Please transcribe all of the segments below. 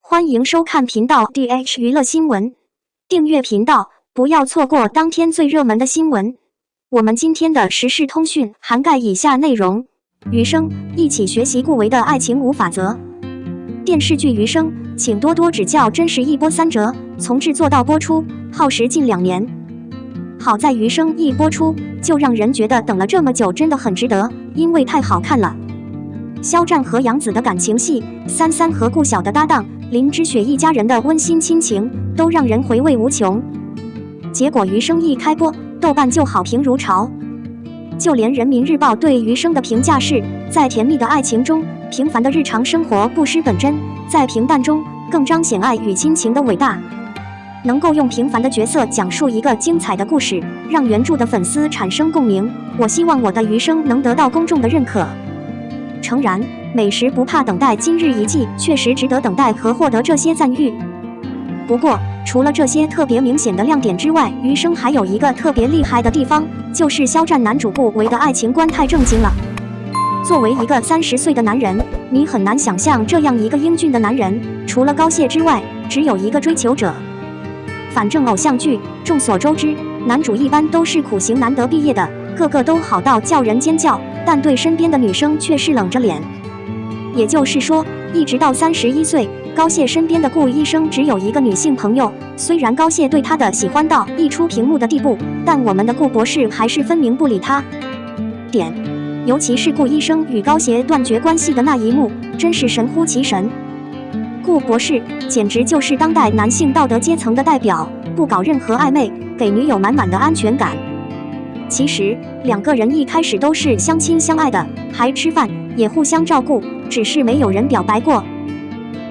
欢迎收看频道 DH 娱乐新闻，订阅频道，不要错过当天最热门的新闻。我们今天的时事通讯涵盖以下内容：余生，一起学习顾维的爱情5法则。电视剧《余生》，请多多指教，真是一波三折，从制作到播出，耗时近2年。好在《余生》一播出，就让人觉得等了这么久真的很值得，因为太好看了。肖战和杨紫的感情戏，三三和顾晓的搭档，林之雪一家人的温馨亲情，都让人回味无穷。结果《余生》一开播，豆瓣就好评如潮，就连人民日报对《余生》的评价是：在甜蜜的爱情中，平凡的日常生活不失本真，在平淡中更彰显爱与亲情的伟大。能够用平凡的角色讲述一个精彩的故事，让原著的粉丝产生共鸣。我希望我的《余生》能得到公众的认可。诚然，美食不怕等待，今日一季确实值得等待和获得这些赞誉。不过，除了这些特别明显的亮点之外，《余生》还有一个特别厉害的地方，就是肖战男主顾维的爱情观太正经了。作为一个30岁的男人，你很难想象这样一个英俊的男人，除了高谢之外，只有一个追求者。反正偶像剧，众所周知，男主一般都是苦行难得毕业的，个个都好到叫人尖叫，但对身边的女生却是冷着脸。也就是说，一直到31岁，高谢身边的顾医生只有一个女性朋友。虽然高谢对他的喜欢到溢出屏幕的地步，但我们的顾博士还是分明不理他。尤其是顾医生与高谢断绝关系的那一幕，真是神乎其神。顾博士简直就是当代男性道德阶层的代表，不搞任何暧昧，给女友满满的安全感。其实2个人一开始都是相亲相爱的，还吃饭，也互相照顾，只是没有人表白过。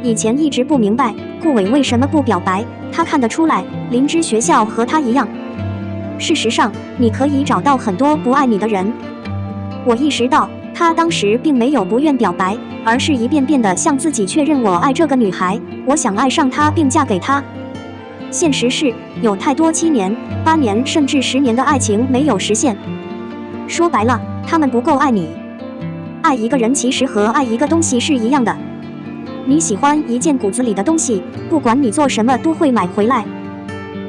以前一直不明白顾伟为什么不表白，他看得出来林之学校和他一样。事实上，你可以找到很多不爱你的人。我意识到他当时并没有不愿表白，而是一遍遍地向自己确认我爱这个女孩，我想爱上她并嫁给她。现实是，有太多7年、8年甚至10年的爱情没有实现。说白了，他们不够爱你。爱一个人其实和爱一个东西是一样的。你喜欢一件骨子里的东西，不管你做什么都会买回来。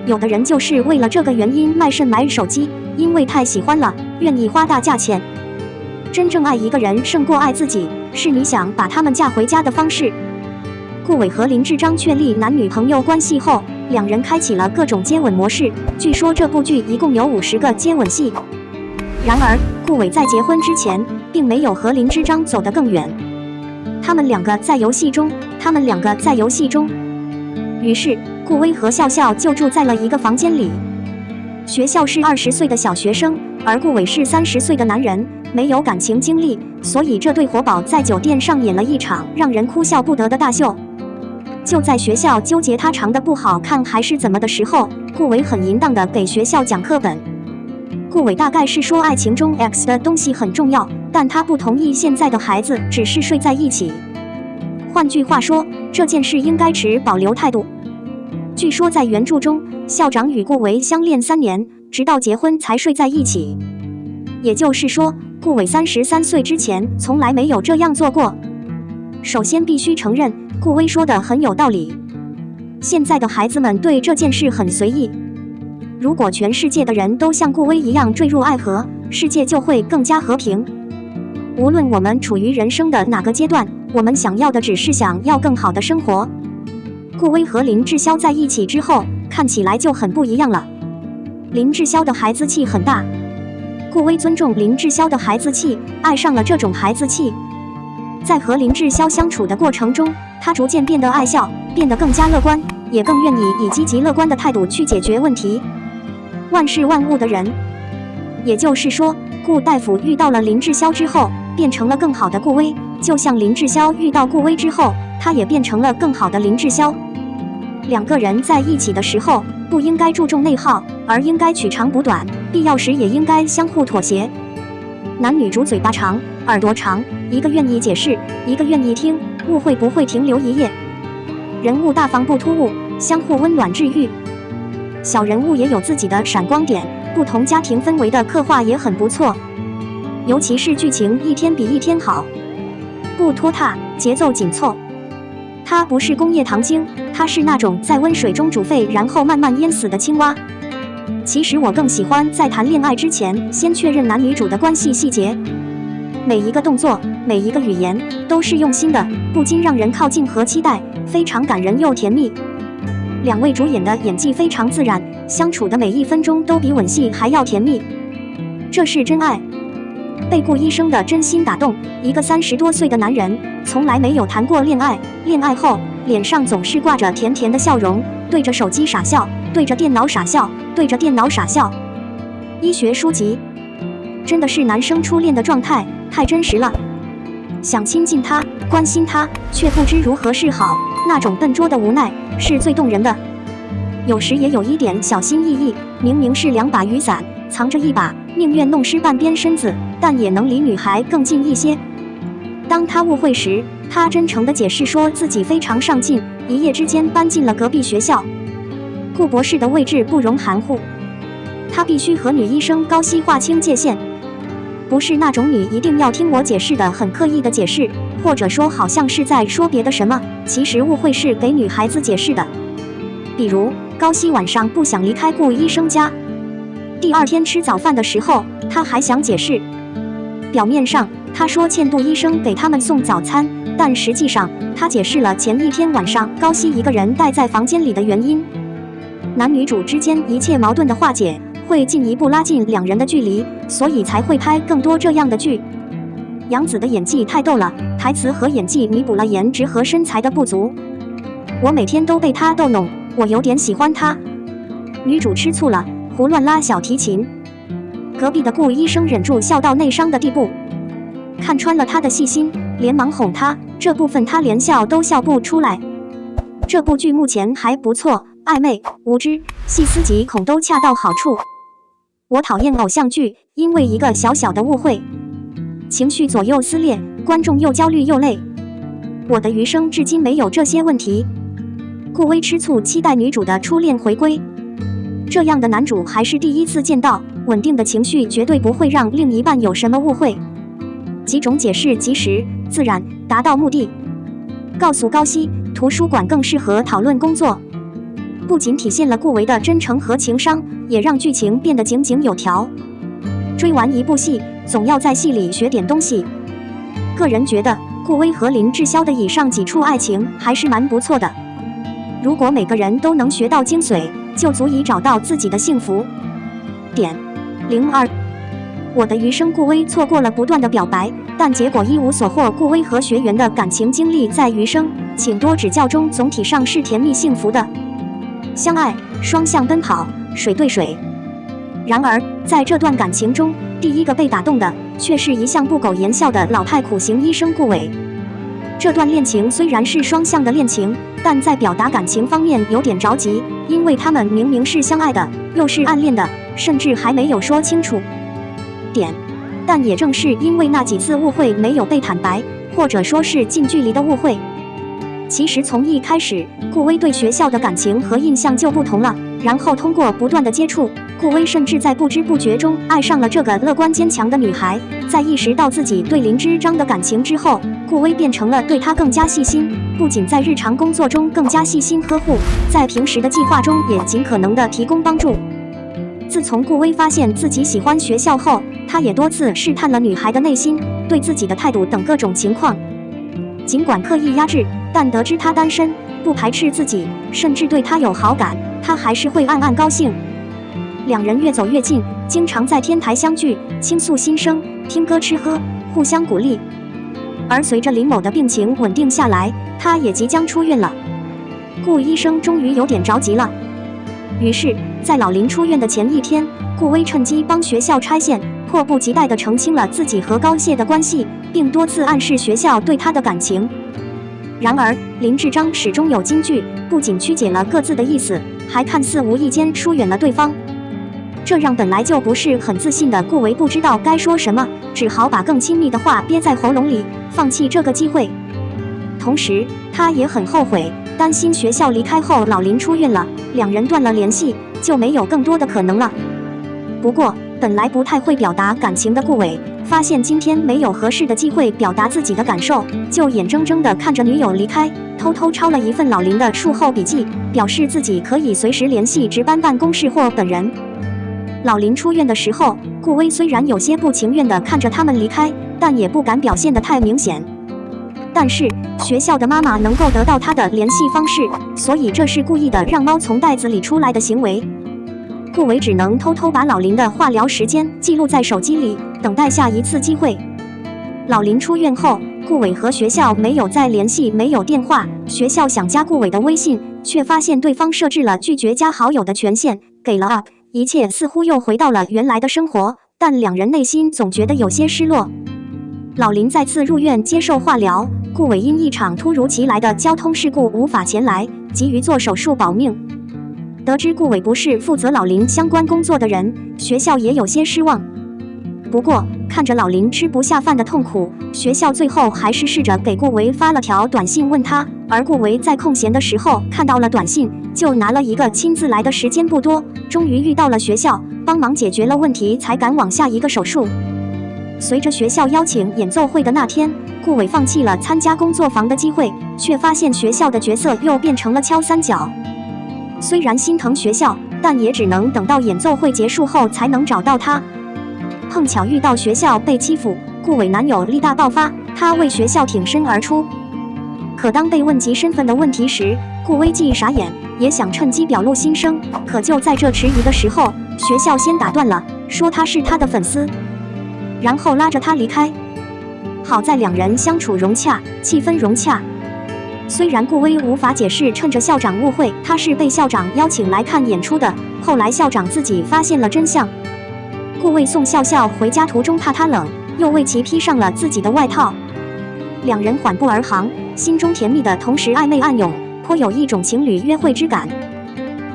有的人就是为了这个原因卖肾买手机，因为太喜欢了，愿意花大价钱。真正爱一个人胜过爱自己，是你想把他们嫁回家的方式。顾伟和林志章确立男女朋友关系后，2人开启了各种接吻模式，据说这部剧一共有50个接吻戏。然而，顾伟在结婚之前并没有和林志章走得更远，他们两个在游戏中，于是顾威和笑笑就住在了一个房间里。学校是20岁的小学生，而顾伟是30岁的男人，没有感情经历，所以这对活宝在酒店上演了一场让人哭笑不得的大秀。就在学校纠结他长得不好看还是怎么的时候，顾伟很淫荡地给学校讲课本。顾伟大概是说爱情中 X 的东西很重要，但他不同意现在的孩子只是睡在一起。换句话说，这件事应该持保留态度。据说在原著中，校长与顾伟相恋3年，直到结婚才睡在一起。也就是说，顾伟33岁之前从来没有这样做过。首先必须承认，顾威说的很有道理。现在的孩子们对这件事很随意。如果全世界的人都像顾威一样坠入爱河，世界就会更加和平。无论我们处于人生的哪个阶段，我们想要的只是想要更好的生活。顾威和林志霄在一起之后，看起来就很不一样了。林志霄的孩子气很大，顾威尊重林志霄的孩子气，爱上了这种孩子气。在和林志霄相处的过程中，他逐渐变得爱笑，变得更加乐观，也更愿意以积极乐观的态度去解决问题。万事万物的人，也就是说，顾大夫遇到了林志霄之后，变成了更好的顾威，就像林志霄遇到顾威之后，他也变成了更好的林志霄。2个人在一起的时候，不应该注重内耗，而应该取长补短，必要时也应该相互妥协。男女主嘴巴长，耳朵长，一个愿意解释，一个愿意听，误会不会停留一夜。人物大方不突兀，相互温暖治愈。小人物也有自己的闪光点，不同家庭氛围的刻画也很不错，尤其是剧情一天比一天好，不拖沓，节奏紧凑。它不是工业糖精，它是那种在温水中煮沸然后慢慢淹死的青蛙。其实我更喜欢在谈恋爱之前先确认男女主的关系细节，每一个动作，每一个语言都是用心的，不禁让人靠近和期待，非常感人又甜蜜。两位主演的演技非常自然，相处的每一分钟都比吻戏还要甜蜜，这是真爱。被顾医生的真心打动，一个30多岁的男人，从来没有谈过恋爱，恋爱后脸上总是挂着甜甜的笑容，对着手机傻笑，对着电脑傻笑，对着电脑傻笑。医学书籍，真的是男生初恋的状态，太真实了。想亲近他，关心他，却不知如何是好，那种笨拙的无奈是最动人的。有时也有一点小心翼翼，明明是2把雨伞，藏着一把，宁愿弄湿半边身子，但也能离女孩更近一些。当他误会时，他真诚地解释说自己非常上进，一夜之间搬进了隔壁学校。顾博士的位置不容含糊，他必须和女医生高希划清界限，不是那种你一定要听我解释的很刻意的解释，或者说好像是在说别的什么，其实误会是给女孩子解释的。比如高希晚上不想离开顾医生家，第2天吃早饭的时候，他还想解释。表面上他说欠杜医生给他们送早餐，但实际上他解释了前1天晚上高希一个人待在房间里的原因。男女主之间一切矛盾的化解，会进一步拉近2人的距离，所以才会拍更多这样的剧。杨紫的演技太逗了，台词和演技弥补了颜值和身材的不足。我每天都被她逗弄，我有点喜欢她。女主吃醋了，胡乱拉小提琴。隔壁的顾医生忍住笑到内伤的地步，看穿了她的细心，连忙哄她，这部分她连笑都笑不出来。这部剧目前还不错，暧昧、无知、细思极恐都恰到好处。我讨厌偶像剧，因为一个小小的误会，情绪左右撕裂，观众又焦虑又累。我的余生至今没有这些问题。顾威吃醋，期待女主的初恋回归。这样的男主还是第一次见到，稳定的情绪绝对不会让另一半有什么误会。几种解释及时、自然，达到目的。告诉高希，图书馆更适合讨论工作。不仅体现了顾维的真诚和情商，也让剧情变得井井有条。追完一部戏，总要在戏里学点东西。个人觉得顾威和林志潇的以上几处爱情还是蛮不错的。如果每个人都能学到精髓，就足以找到自己的幸福。02我的余生，顾威错过了不断的表白，但结果一无所获。顾威和学员的感情经历在余生，请多指教中总体上是甜蜜幸福的，相爱，双向奔跑，水对水。然而在这段感情中，第一个被打动的却是一向不苟言笑的老派苦行医生顾伟。这段恋情虽然是双向的恋情，但在表达感情方面有点着急，因为他们明明是相爱的，又是暗恋的，甚至还没有说清楚。但也正是因为那几次误会没有被坦白，或者说是近距离的误会，其实从一开始，顾威对学校的感情和印象就不同了。然后通过不断的接触，顾威甚至在不知不觉中爱上了这个乐观坚强的女孩。在意识到自己对林之章的感情之后，顾威变成了对她更加细心，不仅在日常工作中更加细心呵护，在平时的计划中也尽可能的提供帮助。自从顾威发现自己喜欢学校后，他也多次试探了女孩的内心，对自己的态度等各种情况。尽管刻意压制，但得知她单身，不排斥自己，甚至对她有好感，他还是会暗暗高兴。2人越走越近，经常在天台相聚，倾诉心声，听歌吃喝，互相鼓励。而随着林某的病情稳定下来，他也即将出院了。顾医生终于有点着急了，于是在老林出院的前1天，顾威趁机帮学校拆线，迫不及待地澄清了自己和高谢的关系，并多次暗示学校对他的感情。然而林志章始终有金句，不仅曲解了各自的意思，还看似无意间疏远了对方，这让本来就不是很自信的顾维不知道该说什么，只好把更亲密的话憋在喉咙里，放弃这个机会。同时他也很后悔，担心学校离开后老林出院了，2人断了联系，就没有更多的可能了。不过本来不太会表达感情的顾伟，发现今天没有合适的机会表达自己的感受，就眼睁睁地看着女友离开，偷偷抄了一份老林的术后笔记，表示自己可以随时联系值班办公室或本人。老林出院的时候，顾威虽然有些不情愿地看着他们离开，但也不敢表现得太明显。但是学校的妈妈能够得到他的联系方式，所以这是故意的让猫从袋子里出来的行为。顾伟只能偷偷把老林的化疗时间记录在手机里，等待下一次机会。老林出院后，顾伟和学校没有再联系，没有电话。学校想加顾伟的微信，却发现对方设置了拒绝加好友的权限，给了 up， 一切似乎又回到了原来的生活，但两人内心总觉得有些失落。老林再次入院接受化疗，顾伟因一场突如其来的交通事故无法前来，急于做手术保命。得知顾伟不是负责老林相关工作的人，学校也有些失望。不过看着老林吃不下饭的痛苦，学校最后还是试着给顾伟发了条短信问他，而顾伟在空闲的时候看到了短信，就拿了一个亲自来的时间不多，终于遇到了学校，帮忙解决了问题，才赶往下一个手术。随着学校邀请演奏会的那天，顾伟放弃了参加工作坊的机会，却发现学校的角色又变成了敲三角。虽然心疼学校，但也只能等到演奏会结束后才能找到他。碰巧遇到学校被欺负，顾伟男友力大爆发，他为学校挺身而出。可当被问及身份的问题时，顾威既傻眼，也想趁机表露心声。可就在这迟疑的时候，学校先打断了，说他是他的粉丝，然后拉着他离开。好在两人相处融洽，气氛融洽。虽然顾威无法解释，趁着校长误会他是被校长邀请来看演出的，后来校长自己发现了真相。顾威送笑笑回家途中怕他冷，又为其披上了自己的外套。两人缓步而行，心中甜蜜的同时暧昧暗涌，颇有一种情侣约会之感。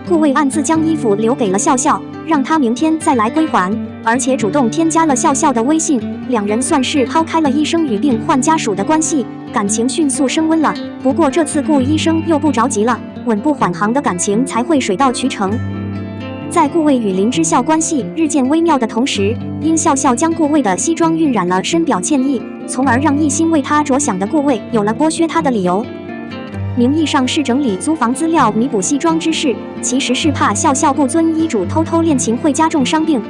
顾威暗自将衣服留给了笑笑，让他明天再来归还，而且主动添加了笑笑的微信，两人算是抛开了医生与病患家属的关系，感情迅速升温了。不过这次顾医生又不着急了，稳步缓行的感情才会水到渠成。在顾魏与林之孝关系日渐微妙的同时，因笑笑将顾魏的西装晕染了深表歉意，从而让一心为他着想的顾魏有了剥削他的理由。名义上是整理租房资料弥补西装之事，其实是怕笑笑不遵医嘱偷偷恋情会加重伤病。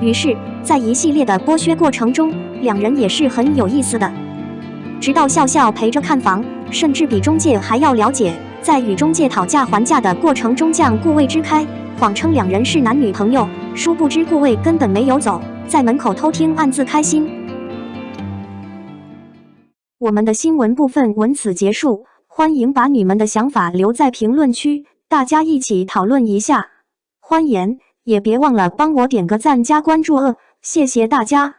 于是在一系列的剥削过程中，两人也是很有意思的。直到笑笑陪着看房，甚至比中介还要了解，在与中介讨价还价的过程中将顾魏支开，谎称两人是男女朋友，殊不知顾魏根本没有走，在门口偷听暗自开心。我们的新闻部分文此结束，欢迎把你们的想法留在评论区，大家一起讨论一下。欢迎，也别忘了帮我点个赞加关注谢谢大家。